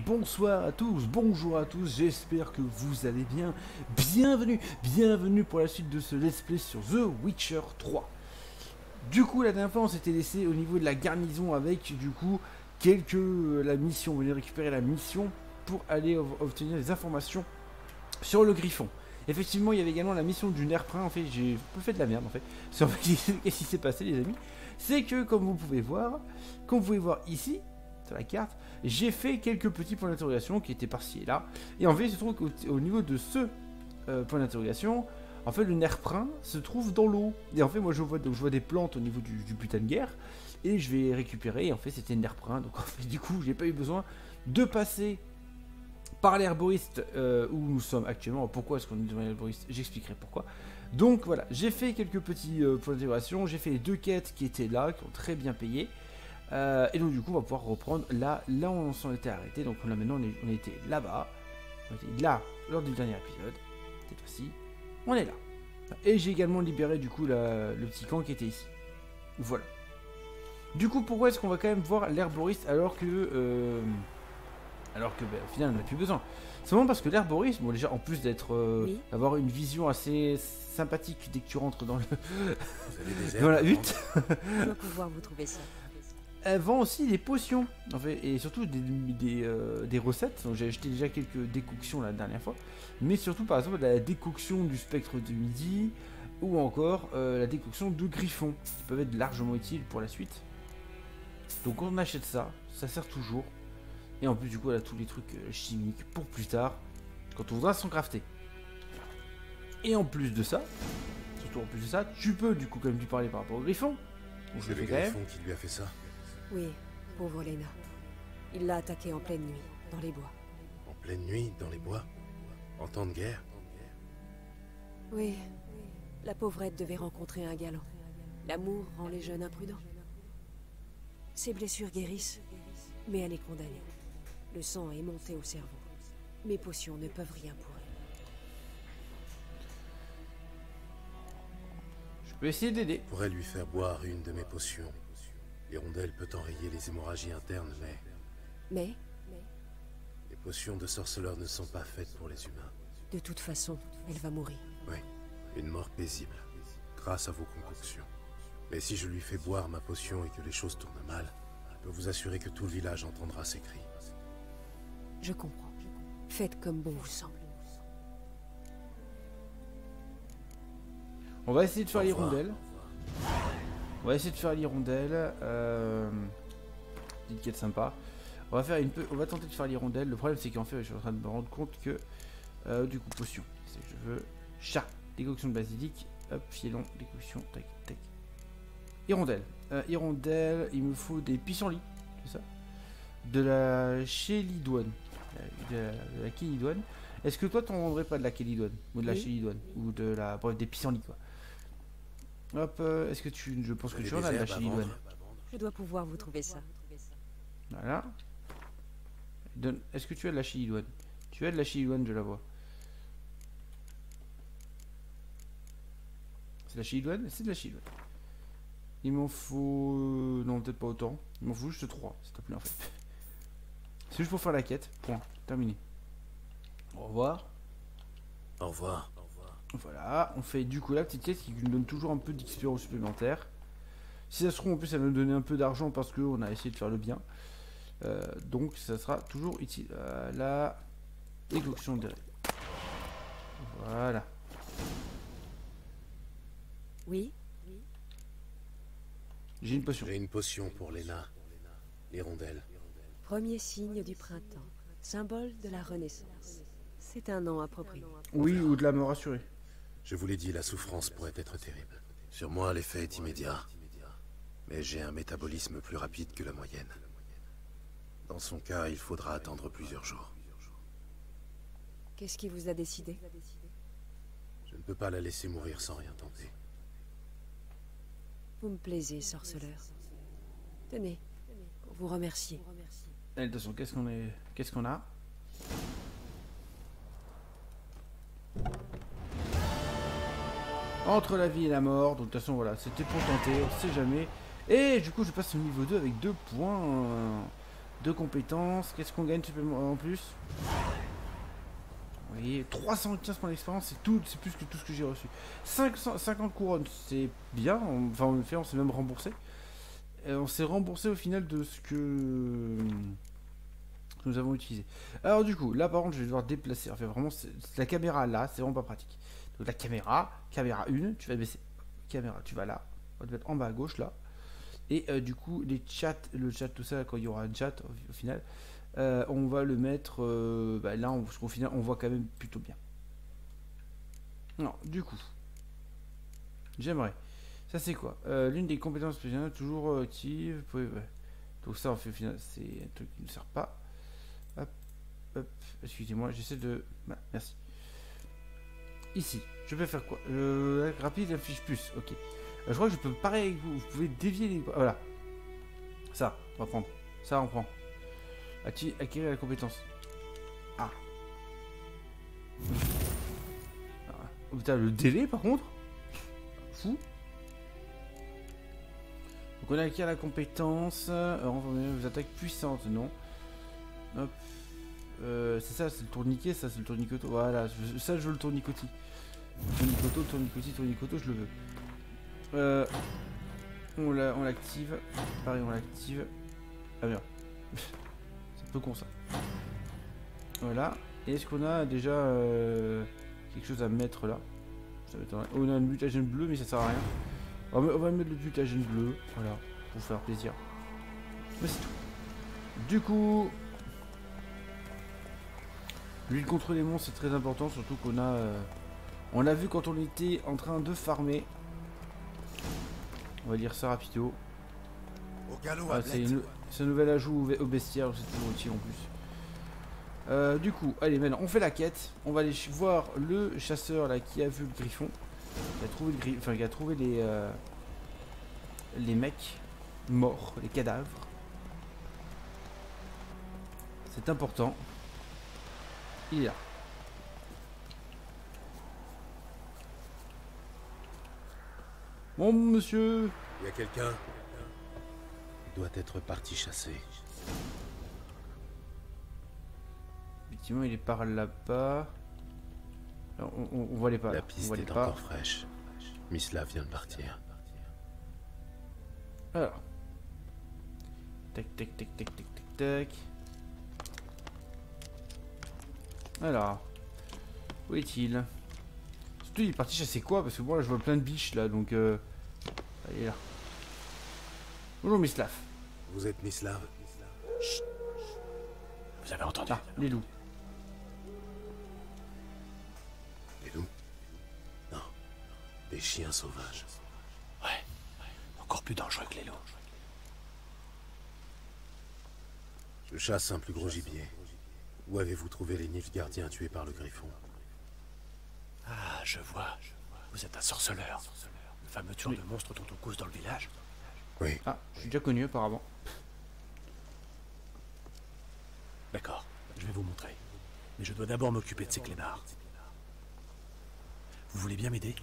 bonsoir à tous, bonjour à tous, j'espère que vous allez bien. Bienvenue pour la suite de ce let's play sur The Witcher 3. Du coup, la dernière fois, on s'était laissé au niveau de la garnison avec, du coup, la mission. On voulait récupérer la mission pour aller obtenir des informations sur le Griffon. Effectivement, il y avait également la mission du Nerprin. En fait, j'ai un peu fait de la merde, en fait. Qu'est-ce qui s'est passé, les amis? C'est que, comme vous pouvez voir ici, sur la carte, j'ai fait quelques petits points d'interrogation qui étaient par-ci et là. Et en fait, il se trouve qu'au niveau de ce point d'interrogation, en fait, le Nerprin se trouve dans l'eau. Et en fait, moi, je vois des plantes au niveau du butin de guerre. Et je vais récupérer. Et en fait, c'était le Nerprin. Donc, en fait, du coup, j'ai pas eu besoin de passer par l'herboriste où nous sommes actuellement. Pourquoi est-ce qu'on est devant l'herboriste? J'expliquerai pourquoi. Donc voilà, j'ai fait quelques petits points d'intégration, j'ai fait les deux quêtes qui étaient là, qui ont très bien payé. Et donc du coup on va pouvoir reprendre là où on s'en était arrêté. Donc là maintenant on était là-bas, on était là lors du dernier épisode. Cette fois-ci, on est là. Et j'ai également libéré du coup le petit camp qui était ici. Voilà. Du coup pourquoi est-ce qu'on va quand même voir l'herboriste alors que au final on n'a plus besoin. C'est vraiment parce que l'herboriste, bon déjà en plus d'avoir une vision assez sympathique dès que tu rentres dans dans la hutte. Je dois pouvoir vous trouver ça. Elle vend aussi des potions en fait, et surtout des recettes. Donc, j'ai acheté déjà quelques décoctions la dernière fois, mais surtout par exemple la décoction du spectre du midi ou encore la décoction de Griffon qui peuvent être largement utiles pour la suite. Donc on achète ça sert toujours. Et en plus du coup elle a tous les trucs chimiques pour plus tard, quand on voudra s'en crafter. Et en plus de ça, tu peux du coup comme tu parlais par rapport au Griffon. C'est le Griffon qui lui a fait ça. Oui, pauvre Lena. Il l'a attaqué en pleine nuit, dans les bois. En pleine nuit, dans les bois? En temps de guerre? Oui, la pauvrette devait rencontrer un galant. L'amour rend les jeunes imprudents. Ses blessures guérissent, mais elle est condamnée. Le sang est monté au cerveau. Mes potions ne peuvent rien pour elle. Je peux essayer d'aider. Je pourrais lui faire boire une de mes potions. L'hirondelle peut enrayer les hémorragies internes, Mais, les potions de sorceleur ne sont pas faites pour les humains. de toute façon, elle va mourir. Oui, une mort paisible, grâce à vos concoctions. Mais si je lui fais boire ma potion et que les choses tournent mal, je peux vous assurer que tout le village entendra ses cris. Je comprends. Faites comme bon vous semble. On va essayer de faire l'hirondelle. Petite quête sympa. On va tenter de faire l'hirondelle. Le problème c'est qu'en fait je suis en train de me rendre compte que du coup potion. C'est que je veux chat, décoction de basilic, hop, filon, décoction, tac tac. Hirondelle. Hirondelle, il me faut des pissenlits, c'est ça? De la chélidoine. De la kélidoine. Est-ce que toi t'en vendrais pas de la kélidoine? Ou de la chélidoine? Ou de la. Bref, des pissenlits quoi. Hop, est-ce que je pense que tu en as de la chélidoine? Je dois pouvoir vous trouver ça. Voilà. Est-ce que tu as de la chélidoine? Tu as de la chélidoine, je la vois. C'est de la chélidoine? C'est de la chélidoine. Il m'en faut... non, peut-être pas autant. Il m'en faut juste 3, s'il te plaît, en fait. C'est juste pour faire la quête. Point. Terminé. Au revoir. Au revoir. Voilà. On fait du coup la petite quête qui nous donne toujours un peu d'expérience supplémentaire. Si ça se trouve, en plus, ça va nous donner un peu d'argent parce qu'on a essayé de faire le bien. Donc, ça sera toujours utile. La décoction des raies. Voilà. Oui? J'ai une potion. J'ai une potion pour Lena, l'hirondelle. Premier signe du printemps. Symbole de la renaissance. C'est un nom approprié. Oui, ou de la me rassurer. Je vous l'ai dit, la souffrance pourrait être terrible. Sur moi, l'effet est immédiat. Mais j'ai un métabolisme plus rapide que la moyenne. Dans son cas, il faudra attendre plusieurs jours. Qu'est-ce qui vous a décidé? Je ne peux pas la laisser mourir sans rien tenter. Vous me plaisez, sorceleur. Tenez, pour vous remercier. Allez, de toute façon, qu'est-ce qu'on a? Entre la vie et la mort. Donc de toute façon voilà, c'était pour tenter, on sait jamais. Et du coup je passe au niveau 2 avec 2 2 compétences. Qu'est-ce qu'on gagne en plus? Vous voyez, 315 points d'expérience, c'est tout, c'est plus que tout ce que j'ai reçu. 550 couronnes, c'est bien. Enfin, en fait, on s'est même remboursé. On s'est remboursé au final de ce que nous avons utilisé. Alors du coup, là par contre, je vais devoir déplacer. Enfin, vraiment, la caméra là, c'est vraiment pas pratique. Donc la caméra 1, tu vas baisser. Caméra, tu vas là. On va te mettre en bas à gauche là. Et du coup, le chat, tout ça, quand il y aura un chat au final, on va le mettre là, au final, on voit quand même plutôt bien. Non, du coup, j'aimerais. Ça c'est quoi? L'une des compétences spéciales toujours active. Ouais. Donc ça, en fait, au final, c'est un truc qui ne sert pas. Hop, hop. Excusez-moi, j'essaie de. Voilà, merci. Ici, je peux faire quoi? Rapide affiche plus. Ok. Je crois que je peux pareil avec vous. Vous pouvez dévier les. Voilà. Ça, on va prendre. Ça, on prend. Acquérir la compétence. Ah. Oh, putain, le délai par contre. Fou. Donc on a acquis la compétence. Vos attaques puissantes, non. Hop. C'est ça, c'est le tourniquet, ça c'est le tournicoto. Voilà, ça je veux le tournicotis. Tournicoto, je le veux. On l'active. Pareil, on l'active. Ah bien. C'est un peu con ça. Voilà. Et est-ce qu'on a déjà quelque chose à mettre là? On a une mutagène bleue, mais ça sert à rien. On va mettre le mutagène bleu. Voilà, pour faire plaisir. Mais c'est tout. Du coup, l'huile contre les monstres c'est très important, surtout qu'on a, on l'a vu quand on était en train de farmer. On va dire ça rapido. C'est un nouvel ajout au bestiaire, c'est toujours utile en plus. Du coup, allez, maintenant on fait la quête. On va aller voir le chasseur là qui a vu le griffon, qui a trouvé les mecs morts, les cadavres. C'est important. Il est là. Bon monsieur. Il y a quelqu'un? Il doit être parti chasser. Effectivement, il est par là-bas. On voit les pas. La piste est encore fraîche. Mislav vient de partir. Alors. Tac, tac, tac, tac, tac, tac, tac. Alors. Où est-il? Surtout, il est parti chasser quoi? Parce que moi, là, je vois plein de biches, là, donc... il est là. Bonjour, Mislav. Vous êtes Mislav? Chut. Vous avez entendu? Ah, les loups. Des loups? Non. Des chiens sauvages. Ouais. Encore plus dangereux que les loups. Je chasse un plus gros gibier. Où avez-vous trouvé les Nilfgaardiens tués par le griffon? Ah, je vois. Vous êtes un sorceleur. Le fameux tueur de monstres dont on cause dans le village. Oui. Ah, je suis déjà connu apparemment. D'accord, je vais vous montrer. Mais je dois d'abord m'occuper de ces clébards. Vous voulez bien m'aider?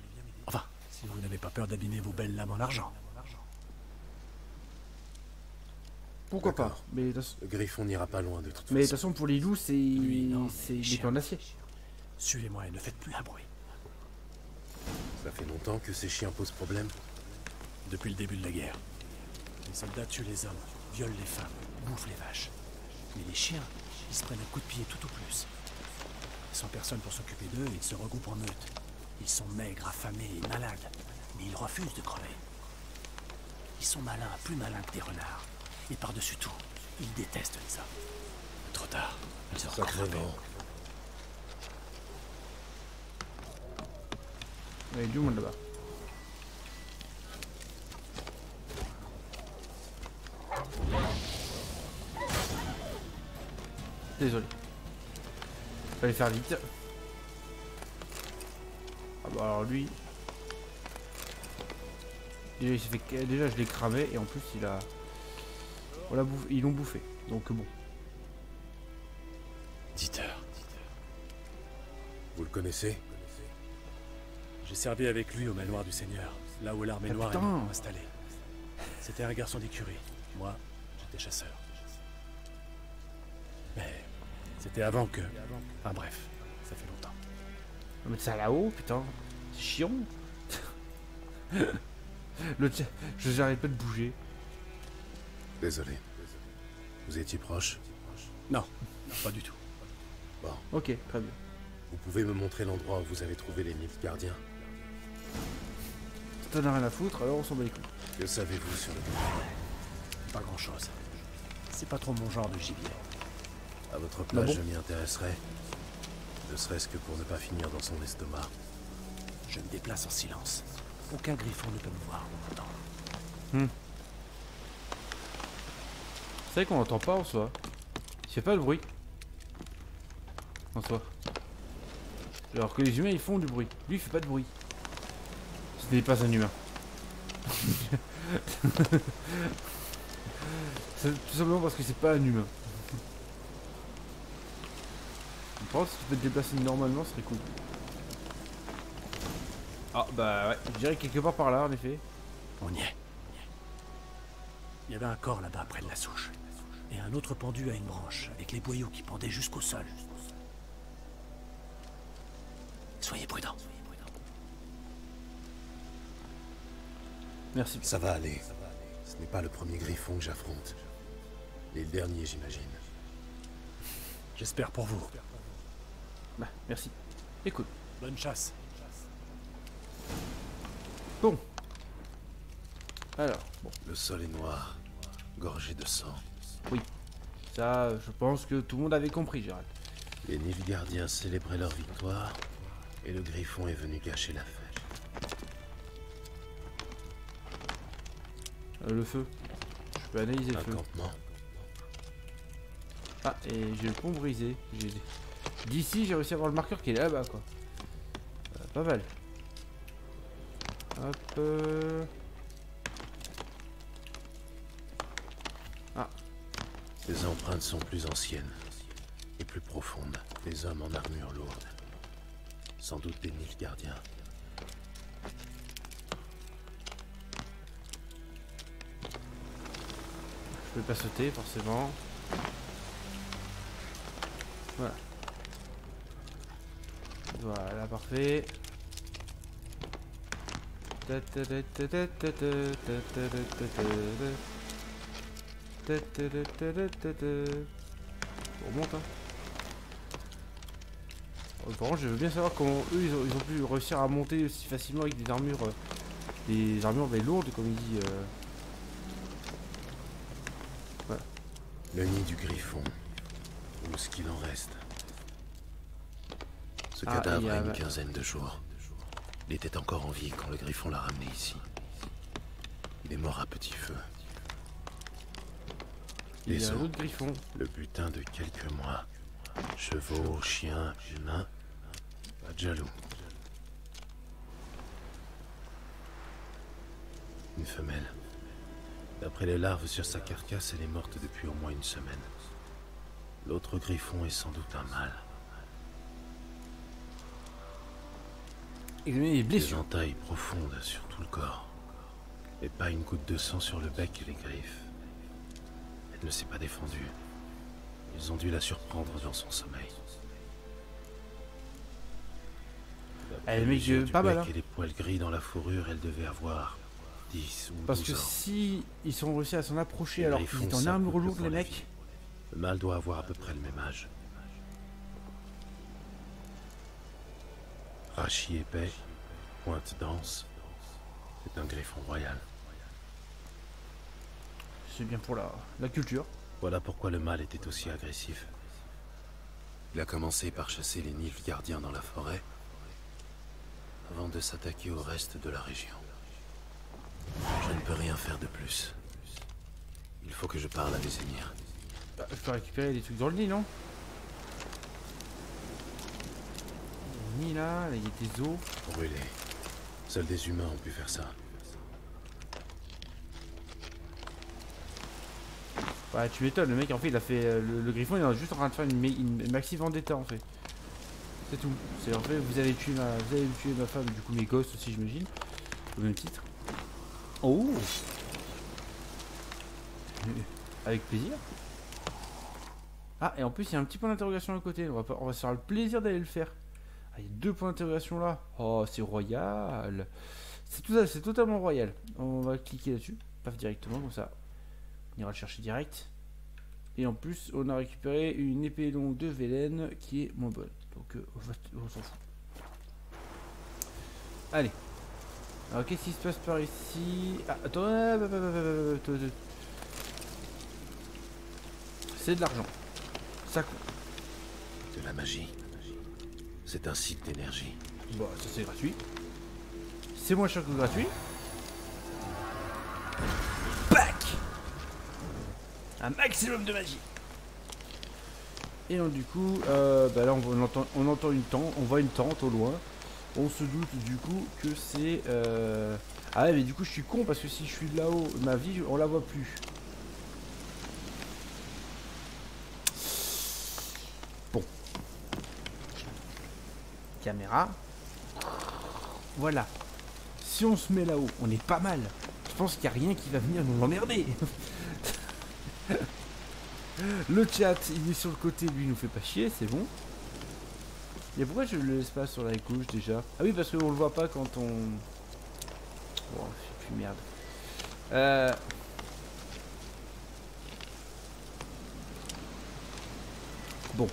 Enfin, si vous n'avez pas peur d'abîmer vos belles lames en argent. Pourquoi pas? Mais le griffon n'ira pas loin de toute façon. Mais de toute façon, pour les loups, c'est des plans d'acier. Suivez-moi et ne faites plus un bruit. Ça fait longtemps que ces chiens posent problème? Depuis le début de la guerre. Les soldats tuent les hommes, violent les femmes, bouffent les vaches. Mais les chiens, ils se prennent un coup de pied tout au plus. Sans personne pour s'occuper d'eux, ils se regroupent en meute. Ils sont maigres, affamés et malades, mais ils refusent de crever. Ils sont malins, plus malins que des renards. Et par-dessus tout, ils détestent les hommes. Trop tard, ils ont rattrapé. Il y a du monde là-bas. Désolé. Fallait faire vite. Ah bah alors lui. Déjà, il s'est fait... Déjà je l'ai cramé et en plus il a. On l'a bouffé. Ils l'ont bouffé. Donc bon. Dieter. Vous le connaissez? J'ai servi avec lui au manoir du Seigneur, là où l'armée noire est installée. C'était un garçon d'écurie. Moi, j'étais chasseur. C'était avant que... Enfin bref, ça fait longtemps. On va mettre ça là-haut, putain. C'est chiant. J'arrête pas de bouger. Désolé. Vous étiez proche? Non, pas du tout. Bon, Ok, très bien. vous pouvez me montrer l'endroit où vous avez trouvé les Nilfgaardiens? T'en as rien à foutre, alors on s'en bat les couilles. Que savez-vous sur le Pas grand-chose. C'est pas trop mon genre de gibier. À votre place, bon je m'y intéresserai. Ne serait-ce que pour ne pas finir dans son estomac. Je me déplace en silence. Aucun griffon ne peut me voir ou m'entendre. C'est vrai qu'on l'entend pas en soi. Il fait pas de bruit. En soi. Alors que les humains ils font du bruit. Lui il fait pas de bruit. Ce n'est pas un humain. C'est tout simplement parce que c'est pas un humain. Je pense que si tu peux te déplacer normalement, ce serait cool. Ah bah ouais, je dirais quelque part par là en effet. On y est. Il y avait un corps là-bas près de la souche. Et un autre pendu à une branche, avec les boyaux qui pendaient jusqu'au sol. Soyez prudents. Merci. Ça va aller. Ce n'est pas le premier griffon que j'affronte. Et le dernier, j'imagine. J'espère pour vous. Bah merci. Écoute. Bonne chasse. Bon. Alors, bon. Le sol est noir, gorgé de sang. Oui. Ça, je pense que tout le monde avait compris, Gérald. Les Nilfgaardiens célébraient leur victoire, et le griffon est venu gâcher la fête. Le feu. Je peux analyser le Un feu. campement. Ah, et j'ai le pont brisé. D'ici, j'ai réussi à avoir le marqueur qui est là-bas, quoi. Pas mal. Hop. Ah. Les empreintes sont plus anciennes et plus profondes. Des hommes en armure lourde. Sans doute des Nilfgaardiens. Je peux pas sauter, forcément. Voilà. Voilà, parfait. On remonte, hein. Par contre, je veux bien savoir comment eux ils ont pu réussir à monter aussi facilement avec des armures mais lourdes, comme il dit. Voilà. Le nid du griffon. Ou ce qu'il en reste. Ce cadavre a une quinzaine de jours. Il était encore en vie quand le griffon l'a ramené ici. Il est mort à petit feu. Il y Les a un os, autre griffon. le butin de quelques mois. Chevaux, chiens, humains. Pas de jaloux. Une femelle. D'après les larves sur sa carcasse, elle est morte depuis au moins une semaine. L'autre griffon est sans doute un mâle. Examiner les Des blessures. entailles profondes sur tout le corps. Et pas une goutte de sang sur le bec et les griffes. Elle ne s'est pas défendue. Ils ont dû la surprendre dans son sommeil. Elle est Yeux du pas mal, bec hein. et les poils gris dans la fourrure, elle devait avoir 10 ou 12 Parce que ans. si ils sont réussi à s'en approcher Les alors griffons qu'ils étaient en savent armure que lourde, pour les la mecs. vie. Le mâle doit avoir à peu près le même âge. Rachis épais, pointe dense. C'est un griffon royal. C'est bien pour la culture. Voilà pourquoi le mâle était aussi agressif. Il a commencé par chasser les Nilfgaardiens dans la forêt, avant de s'attaquer au reste de la région. Je ne peux rien faire de plus. Il faut que je parle à mes émirs. Bah, je peux récupérer des trucs dans le nid, non? Le nid là, il y a des os. Brûlé. Seuls des humains ont pu faire ça. Ouais, tu m'étonnes, le mec en fait il a fait. Le griffon il est juste en train de faire une maxi vendetta en fait. C'est tout. C'est en fait vous avez tué ma femme, du coup mes gosses aussi j'imagine. Au même titre. Oh, avec plaisir. Ah, et en plus, il y a un petit point d'interrogation à côté. On va se faire le plaisir d'aller le faire. Ah, il y a 2 points d'interrogation là. Oh, c'est royal. C'est totalement royal. On va cliquer là-dessus. Paf, directement, comme ça. On ira le chercher direct. Et en plus, on a récupéré une épée longue de Velen qui est moins bonne. Donc, on s'en fout. Allez. Alors, qu'est-ce qui se passe par ici? Ah, attends. C'est de l'argent. Ça compte. De la magie. C'est un site d'énergie. Bon, ça c'est gratuit. C'est moins cher que gratuit. Bac. Un maximum de magie. Et donc du coup, bah là on entend une tente, on voit une tente au loin. On se doute du coup que c'est... Ah ouais, mais du coup je suis con parce que si je suis de là-haut, ma vie on la voit plus. Bon. Caméra. Voilà. Si on se met là-haut, on est pas mal. Je pense qu'il n'y a rien qui va venir nous emmerder. Le chat, il est sur le côté, lui, il nous fait pas chier, c'est bon. Et pourquoi je le laisse pas sur la gauche déjà? Ah oui, parce qu'on le voit pas quand on... Oh, je suis merde. Bon.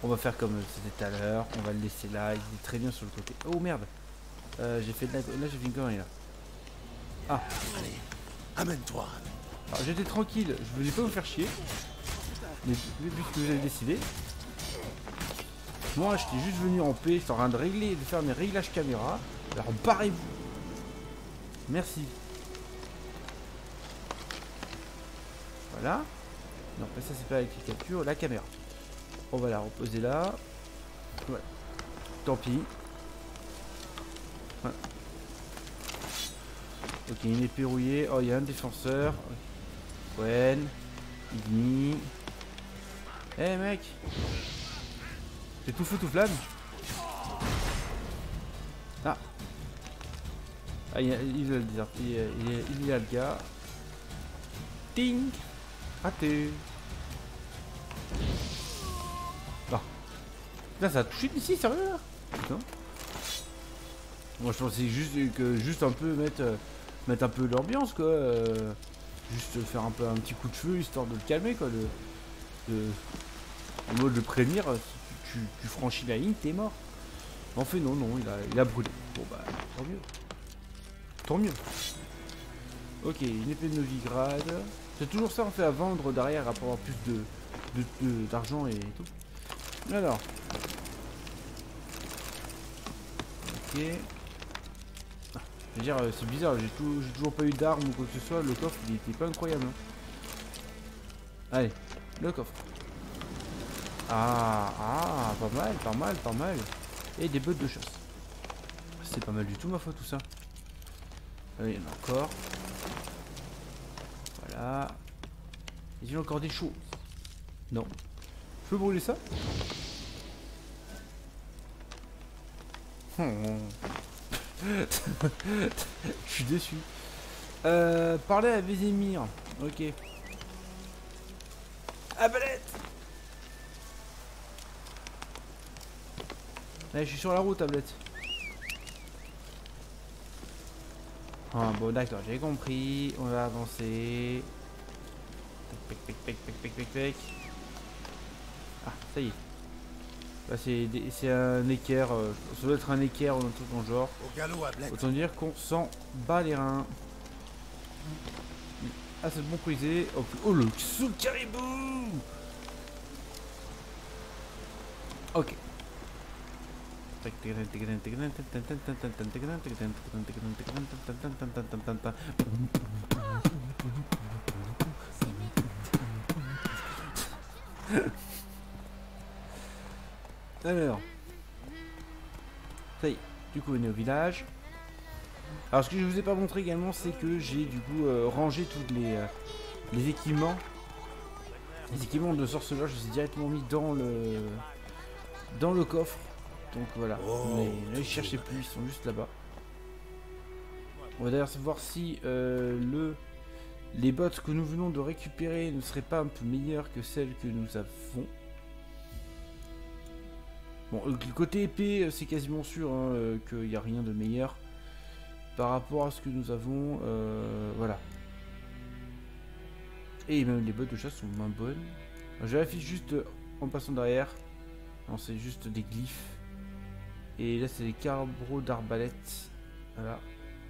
On va faire comme c'était tout à l'heure. On va le laisser là, il est très bien sur le côté. Oh merde. J'ai fait de la... Là, j'ai fait une connerie là. Ah. Allez, amène-toi. Alors j'étais tranquille, je voulais pas vous faire chier. Mais puisque vous avez décidé. Moi j'étais juste venu en paix, j'étais en train de régler, de faire mes réglages caméra. Alors barrez-vous. Merci. Voilà. Non, ça c'est pas avec les captures, la caméra. On va la reposer là. Voilà. Tant pis. Voilà. Ok, une épée rouillée. Oh, il y a un défenseur. Gwen. Igni. Eh hey, mec. C'est tout feu tout flamme. Ah. Ah, il y a le gars. Ting. Raté. Ah. Là, ça a touché d'ici, sérieux là? Putain. Moi, je pensais juste un peu mettre un peu l'ambiance quoi. Juste faire un petit coup de feu histoire de le calmer quoi. En mode de prévenir, si tu franchis la ligne, t'es mort. En fait non, il a brûlé. Bon bah tant mieux. Tant mieux. Ok, une épée de Novigrad. C'est toujours ça en fait à vendre derrière pour avoir plus d'argent et tout. Alors. Ok. Je veux dire, c'est bizarre, j'ai toujours pas eu d'armes ou quoi que ce soit, le coffre il était pas incroyable. Hein. Allez, le coffre. Ah, pas mal. Et des bottes de chasse. C'est pas mal du tout ma foi tout ça. Il y en a encore. Voilà. Il y a encore des choses. Non. Je peux brûler ça? Je suis déçu. Parler à Vézémir. Ok. Abalette. Allez, je suis sur la route, tablette. Ah, bon, d'accord, j'ai compris. On va avancer. Pec. Ah, ça y est. Là, c'est un équerre. Ça doit être un équerre ou un truc dans le genre. Autant dire qu'on s'en bat les reins. Ah, c'est bon prisé. Oh, le sous caribou. Ok. Alors, ça y est, du coup on est au village. Alors ce que je vous ai pas montré également, c'est que j'ai du coup rangé tous les équipements. Les équipements de sorceleur, je les ai directement mis dans le coffre. Donc voilà, mais ne cherchez plus, ils sont juste là-bas. On va d'ailleurs voir si le Les bottes que nous venons de récupérer ne seraient pas un peu meilleures que celles que nous avons. Bon, le côté épée, c'est quasiment sûr hein, qu'il n'y a rien de meilleur par rapport à ce que nous avons. Voilà. Et même les bottes de chasse sont moins bonnes. Je vérifie juste en passant derrière. Non, c'est juste des glyphes. Et là, c'est les carbros d'arbalète. Voilà.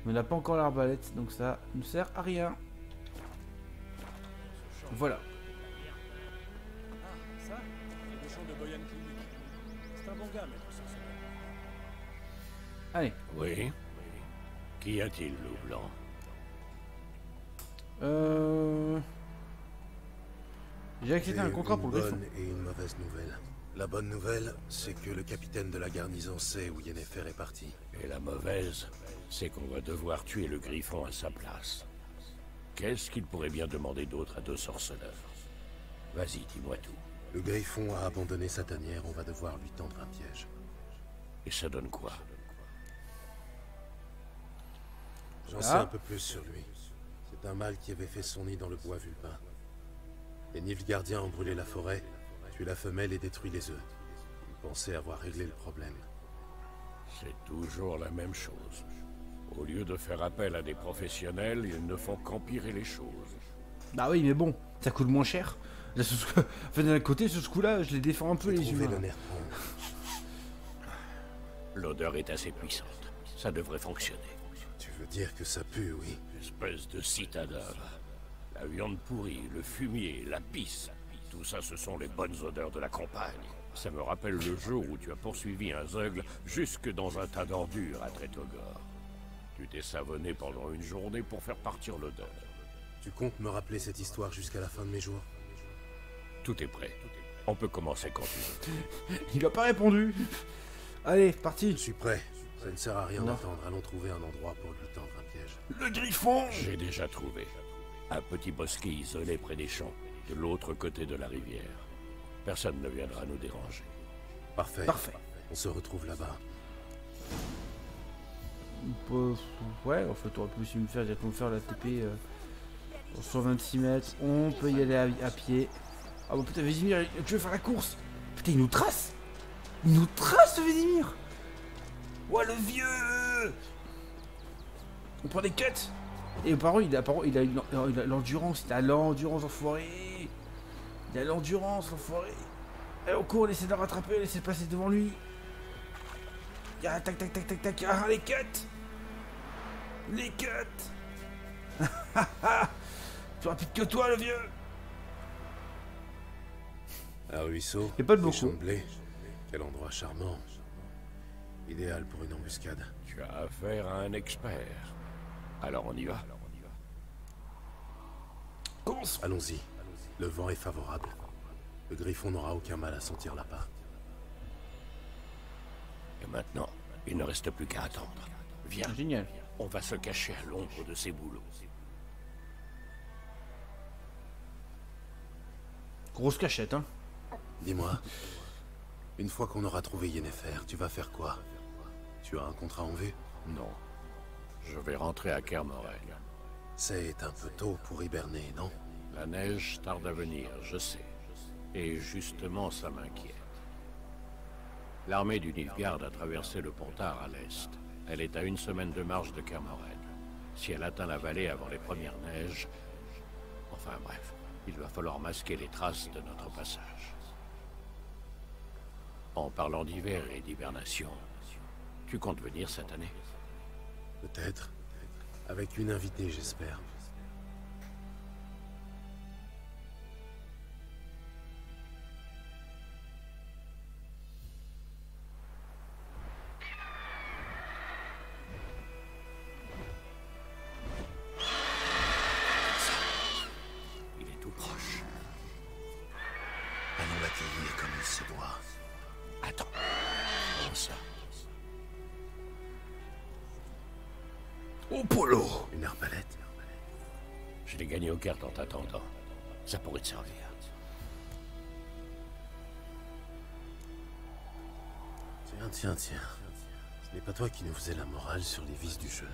Mais on n'a pas encore l'arbalète, donc ça ne sert à rien. Voilà. Ah, ça, le méchant de Boyan Clinic. C'est un bon gars, maître sorceleur. Allez. Oui. Qu'y a-t-il, loup blanc? J'ai accepté un contrat pour le griffon. Une bonne et une mauvaise nouvelle. La bonne nouvelle, c'est que le capitaine de la garnison sait où Yennefer est parti. Et la mauvaise, c'est qu'on va devoir tuer le griffon à sa place. Qu'est-ce qu'il pourrait bien demander d'autre à deux sorceleurs? Vas-y, dis-moi tout. Le griffon a abandonné sa tanière, on va devoir lui tendre un piège. Et ça donne quoi? J'en sais un peu plus sur lui. C'est un mâle qui avait fait son nid dans le bois vulpin. Les Nilfgaardiens ont brûlé la forêt, tué la femelle et détruit les œufs. Ils pensaient avoir réglé le problème. C'est toujours la même chose. Au lieu de faire appel à des professionnels, ils ne font qu'empirer les choses. Bah oui, mais bon, ça coûte moins cher. Là, enfin, d'un côté, sur ce coup-là, je les défends un peu les Trouver humains. le nerf. L'odeur est assez puissante. Ça devrait fonctionner. Tu veux dire que ça pue, oui? Espèce de citadin. La viande pourrie, le fumier, la pisse. Tout ça, ce sont les bonnes odeurs de la campagne. Ça me rappelle le jour où tu as poursuivi un zeugle jusque dans un tas d'ordures à Tretogor. Tu t'es savonné pendant une journée pour faire partir l'odeur. Tu comptes me rappeler cette histoire jusqu'à la fin de mes jours? Tout est prêt. On peut commencer quand tu veux. Il a pas répondu. Allez, parti. Je suis prêt. Ça ne sert à rien d'attendre. Allons trouver un endroit pour lui tendre un piège. Le griffon. J'ai déjà trouvé. Un petit bosquet isolé près des champs, de l'autre côté de la rivière. Personne ne viendra nous déranger. Parfait. Parfait. On se retrouve là-bas. Ouais, en fait, on aurait pu aussi me faire directement faire la TP sur 26 mètres. On peut y aller à pied. Ah bon, putain, Vézimir, tu veux faire la course? Putain, il nous trace. Il nous trace, ce Vézimir. Ouais, le vieux. On prend des cuts. Et par contre, il a l'endurance. Il a l'endurance, enfoiré. Il a l'endurance, enfoiré. Allez, on court, on essaie de le rattraper, on essaie de passer devant lui. Ah, tac, tac, tac, tac, tac. Ah, les cuts. Les cuts. Plus rapide que toi, le vieux. Un ruisseau. Y a pas de des beaucoup. champs de blé. Quel endroit charmant. Idéal pour une embuscade. Tu as affaire à un expert. Alors on y va. Commence. Allons-y. Le vent est favorable. Le griffon n'aura aucun mal à sentir l'appât. Et maintenant, il ne reste plus qu'à attendre. Viens, Génial. on va se cacher à l'ombre de ces bouleaux. Grosse cachette, hein. Dis-moi, une fois qu'on aura trouvé Yennefer, tu vas faire quoi? Tu as un contrat en vue? Non. Je vais rentrer à Kermorel. C'est un peu tôt pour hiberner, non? La neige tarde à venir, je sais. Et justement, ça m'inquiète. L'armée du Nilfgaard a traversé le Pontard à l'est. Elle est à 1 semaine de marche de Kermorel. Si elle atteint la vallée avant les premières neiges... Enfin bref, il va falloir masquer les traces de notre passage. En parlant d'hiver et d'hibernation, tu comptes venir cette année? Peut-être. Avec une invitée, j'espère. Il est tout proche. Allons l'accueillir comme il se doit. Attends. Comment ça? Oh, Polo! Une arbalète. Je l'ai gagné aux cartes en t'attendant. Ça pourrait te servir. Tiens. Ce n'est pas toi qui nous faisais la morale sur les vices du jeu.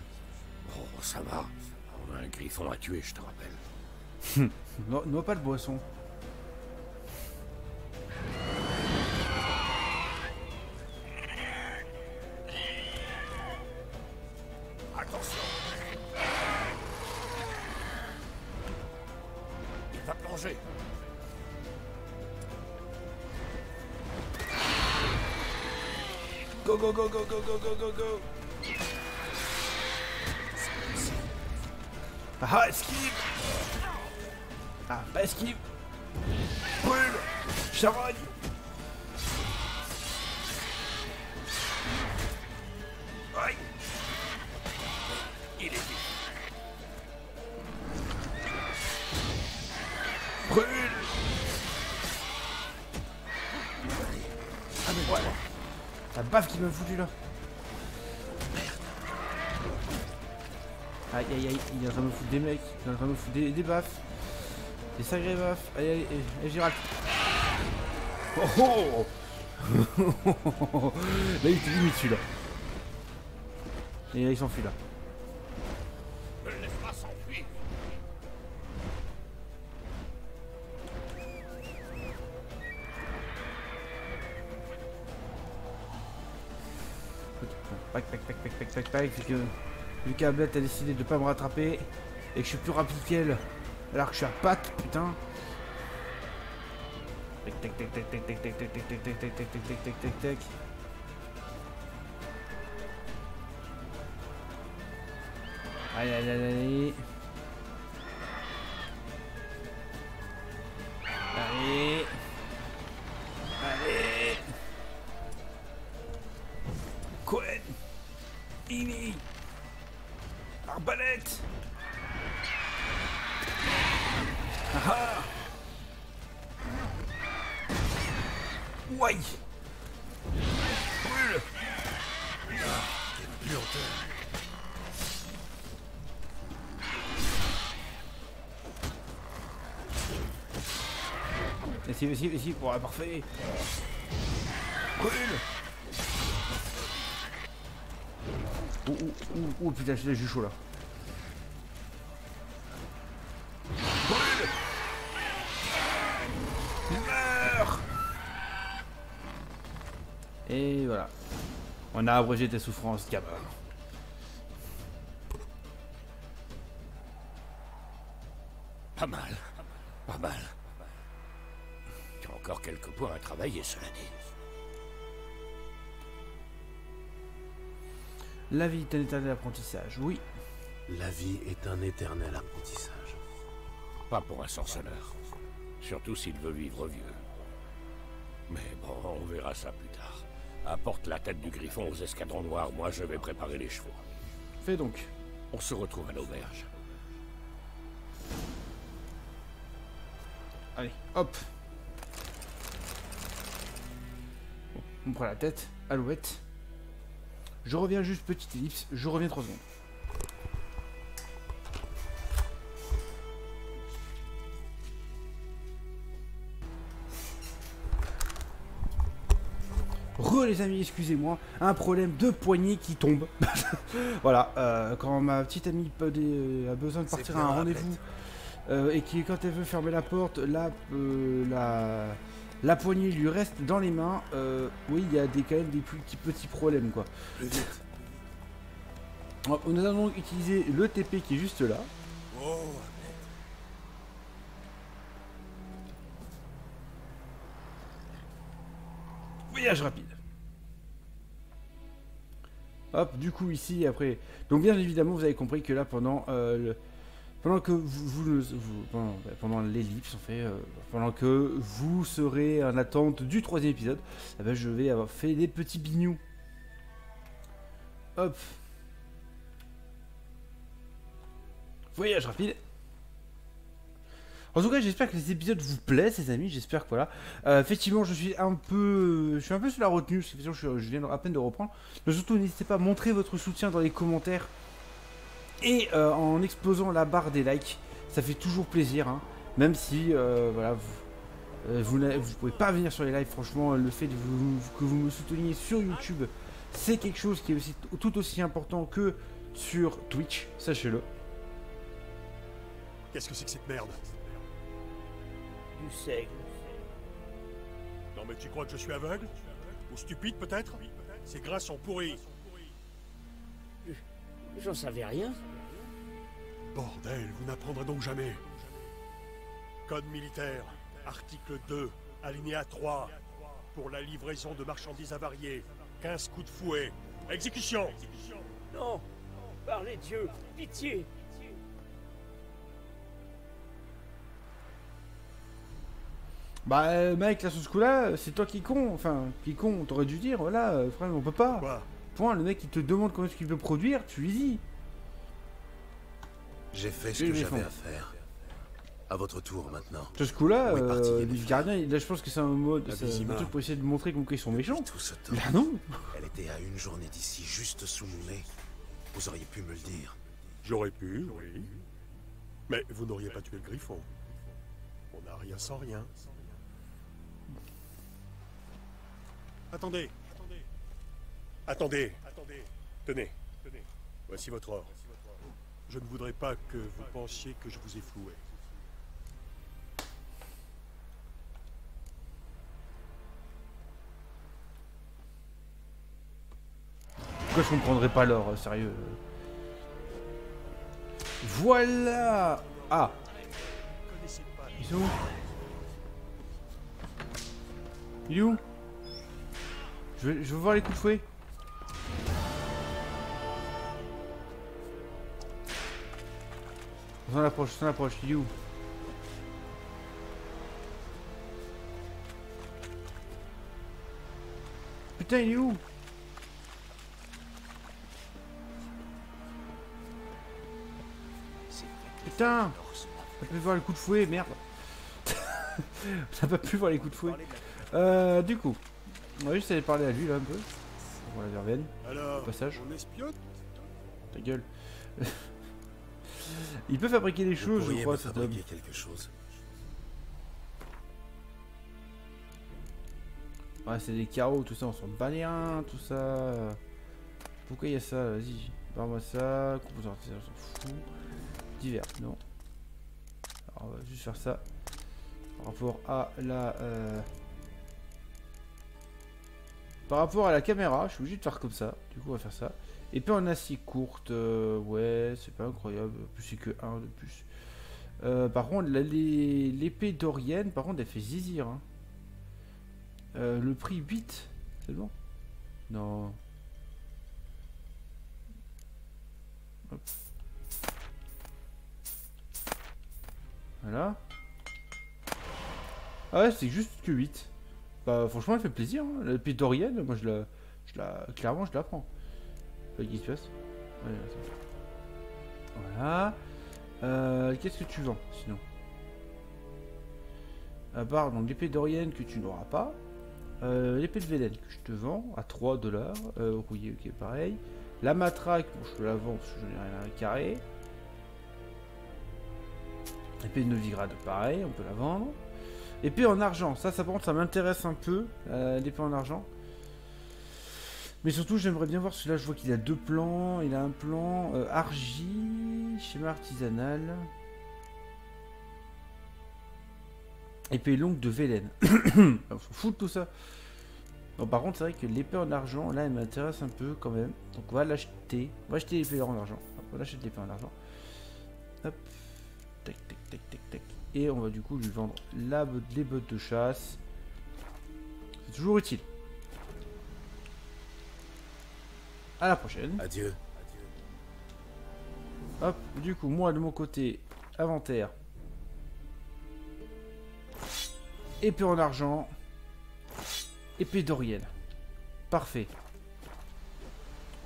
Oh, ça va. On a un griffon à tuer, je te rappelle. Non, non, pas de boisson. Attention. Il va plonger. Go, go, go, go, go, go, go, go, go. Ah, esquive. Ah, pas esquive. Brûle. Charogne. Aïe. Il est vite. Brûle. Ah mais ouais. La baffe qui m'a foutu là. Aïe aïe aïe, il est en train de me foutre des mecs, il est en train de me foutre des baffes. Des sacrés baffes. Aïe aïe aïe, Gérald. Oh oh. Là il était limite celui-là. Et là il s'enfuit là. Ne le laisse pas s'enfuir. Pac pac pac pac pac pac pac, c'est que Lucas Ablette a décidé de pas me rattraper et que je suis plus rapide qu'elle alors que je suis à patte, putain. Tac tac tac tac tac tac tac tac tac tac tac tac tac tac tac tac tac. Aïe aïe aïe aïe. Allez. Allez. Cohen. Ini. Arbalète. Ah. Ouais. Brûle. Quelle pureté. Ici, pour parfait. Brûle. Oh putain, j'ai du chaud là. Brûle. Meurs. Et voilà. On a abrégé tes souffrances, gamin. Pas mal. Pas mal. Tu as encore quelques points à travailler, cela dit. La vie est un éternel apprentissage, oui. La vie est un éternel apprentissage. Pas pour un sorceleur. Surtout s'il veut vivre vieux. Mais bon, on verra ça plus tard. Apporte la tête du griffon aux escadrons noirs, moi je vais préparer les chevaux. Fais donc. On se retrouve à l'auberge. Allez, hop. Bon, on prend la tête, alouette. Je reviens juste, petite ellipse, je reviens 3 secondes. Les amis, excusez-moi, un problème de poignée qui tombe. Voilà, quand ma petite amie a besoin de partir à un rendez-vous et quand elle veut fermer la porte, la poignée lui reste dans les mains. Oui, il y a quand même des petits problèmes quoi. Plus vite. Nous allons utiliser le TP qui est juste là. Oh. Voyage rapide. Hop, du coup ici après. Donc bien évidemment vous avez compris que là pendant que pendant l'ellipse en fait, pendant que vous serez en attente du 3e épisode, eh ben, je vais avoir fait des petits bignous. Hop. Voyage rapide. En tout cas, j'espère que les épisodes vous plaisent, les amis. J'espère que voilà. Effectivement, je suis un peu sur la retenue. Parce que je viens à peine de reprendre. Mais surtout, n'hésitez pas à montrer votre soutien dans les commentaires et en explosant la barre des likes. Ça fait toujours plaisir, hein. Même si voilà, vous pouvez pas venir sur les lives. Franchement, le fait que vous me souteniez sur YouTube, c'est quelque chose qui est aussi tout aussi important que sur Twitch. Sachez-le. Qu'est-ce que c'est que cette merde? Du seigle. Non mais tu crois que je suis aveugle? Ou stupide peut-être? Ces grains sont pourris. J'en savais rien. Bordel, vous n'apprendrez donc jamais. Code militaire, article 2, alinéa 3. Pour la livraison de marchandises avariées, 15 coups de fouet. Exécution! Non! Parlez Dieu! Pitié! Bah mec, là sur ce coup-là, c'est toi qui est con. Enfin, qui est con, t'aurais dû dire, voilà, frère, on peut pas. Quoi? Point, le mec il te demande comment est-ce qu'il peut produire, tu lui dis. J'ai fait ce que j'avais à faire. À votre tour maintenant. Sur ce coup-là, Où est parti les Yennefer? gardiens, là je pense que c'est un mode, La c'est un Vizima. truc pour essayer de montrer comme qu'ils sont méchants. Tout ce temps, Là non. elle était à une journée d'ici, juste sous mon nez. Vous auriez pu me le dire. J'aurais pu, oui. Mais vous n'auriez pas tué le griffon. On n'a rien sans rien. Attendez. Attendez. Tenez. Voici votre or. Je ne voudrais pas que vous pensiez que je vous ai floué. Pourquoi je comprendrais pas l'or, sérieux. Voilà. Ah, Connaissez pas. ils sont où? Il est où? Je veux voir les coups de fouet. On s'en approche, il est où? Putain, il est où? Putain! Ça peut voir les coups de fouet, merde! Ça peut plus voir les coups de fouet. Du coup, on va juste aller parler à lui là un peu. On la verveine, Alors, passage. on espionne? Ta gueule. Il peut fabriquer des Vous choses, je pourriez crois, me cet homme. fabriquer quelque chose. Ouais, c'est des carreaux, tout ça, on s'en bat les reins, tout ça. Pourquoi il y a ça? Vas-y, barre-moi ça. Composant artisanal, on s'en fout. Divers, non. Alors, on va juste faire ça. Par rapport à la... Par rapport à la caméra, je suis obligé de faire comme ça. Du coup, on va faire ça. Épée en acier courte, ouais, c'est pas incroyable. En plus, c'est que 1 de plus. Par contre, l'épée d'Orienne, par contre, elle fait zizir. Hein. Le prix 8, c'est bon? Non. Hop. Voilà. Ah ouais, c'est juste que 8. Bah franchement, elle fait plaisir. Hein. L'épée d'Orienne, moi clairement, je la prends. Qu'est-ce qui se passe? Ouais, voilà. Qu'est-ce que tu vends sinon? À part donc l'épée d'Orienne que tu n'auras pas. L'épée de Velen que je te vends à 3 $. Oui, ok, pareil. La matraque, bon, je te la vends parce que je n'ai rien à carrer. Épée de Novigrad, pareil, on peut la vendre. Épée en argent, ça par contre ça m'intéresse un peu, l'épée en argent. Mais surtout j'aimerais bien voir celui-là, je vois qu'il a 2 plans, il a un plan argile, schéma artisanal. Épée longue de Velen. On s'en fout de tout ça. Bon, par contre c'est vrai que l'épée en argent, là elle m'intéresse un peu quand même. Donc on va l'acheter, on va acheter l'épée en argent. On achète l'épée en argent. Hop. Tac, tac, tac, tac, tac. Et on va du coup lui vendre les bottes de chasse. C'est toujours utile. À la prochaine. Adieu. Hop, du coup, moi de mon côté, inventaire. Épée en argent. Épée d'Orienne. Parfait.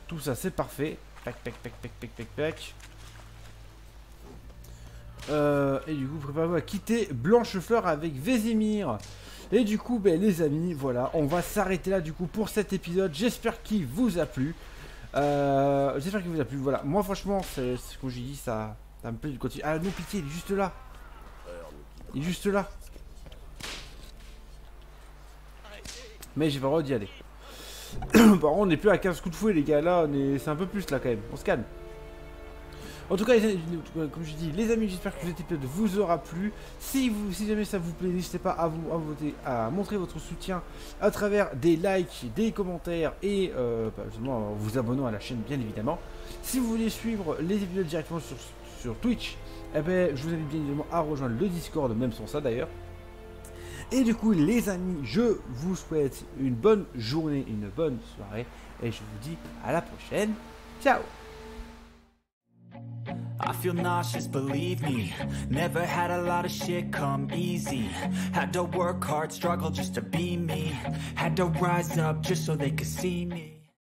Tout ça, c'est parfait. Tac, tac, tac, tac, tac, tac, tac. Et du coup, préparez-vous à quitter Blanchefleur avec Vézimir. Et du coup, ben, les amis, voilà, on va s'arrêter là du coup pour cet épisode. J'espère qu'il vous a plu. J'espère qu'il vous a plu. Voilà, moi franchement, c'est ce que j'ai dit, ça me plaît de continuer. Ah non, pitié, il est juste là. Il est juste là. Mais j'ai pas le droit d'y aller. Par contre, on n'est plus à 15 coups de fouet, les gars. Là, c'est un peu plus là quand même. On se calme. En tout cas, comme je dis, les amis, j'espère que cet épisode vous aura plu. Si jamais ça vous plaît, n'hésitez pas à voter, à montrer votre soutien à travers des likes, des commentaires et justement en vous abonnant à la chaîne, bien évidemment. Si vous voulez suivre les épisodes directement sur Twitch, eh ben, je vous invite bien évidemment à rejoindre le Discord, même sans ça d'ailleurs. Et du coup, les amis, je vous souhaite une bonne journée, une bonne soirée, et je vous dis à la prochaine. Ciao! I feel nauseous, believe me. Never had a lot of shit come easy. Had to work hard, struggle just to be me. Had to rise up just so they could see me.